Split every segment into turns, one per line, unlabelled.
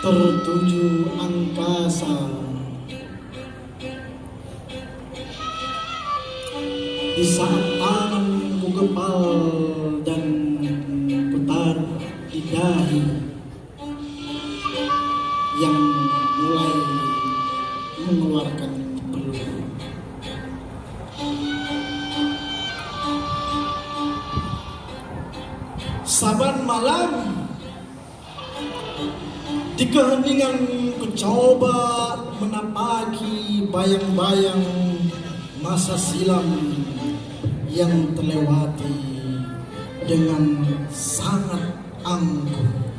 tertuju angkasa. Di saat tanganku gempal dan putar di dahi yang mulai mengeluarkan peluru. Saban malam di keheningan ku coba menapaki bayang-bayang masa silam yang terlewati dengan sangat angkuh.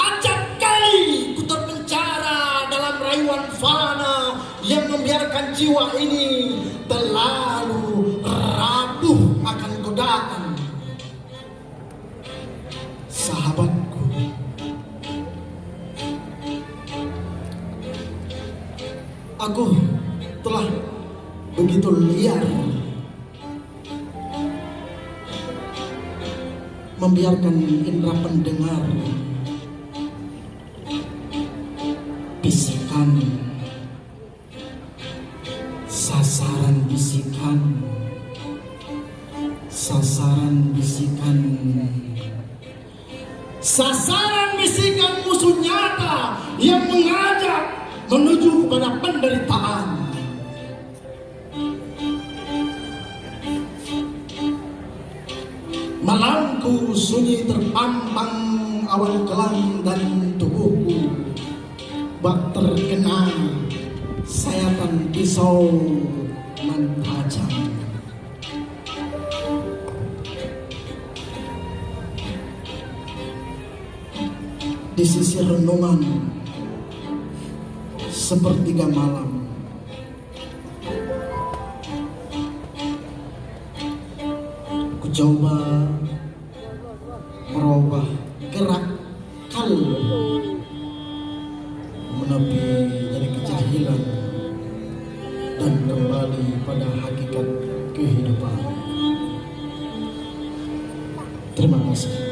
Acap kali ku terpenjara dalam rayuan fana yang membiarkan jiwa ini terlalu rapuh akan godaan. Sahabatku, aku telah begitu liar membiarkan indera pendengar bisikan, sasaran bisikan musuh nyata yang mengajak menuju kepada penderitaan. Malamku sunyi terpampang awan kelam dan tubuhku bak terkena sayatan pisau nan tajam. Di sisi renungan sepertiga malam, ku coba merubah gerak kalbu menepi dari kejahilan dan kembali pada hakikat kehidupan. Terima kasih.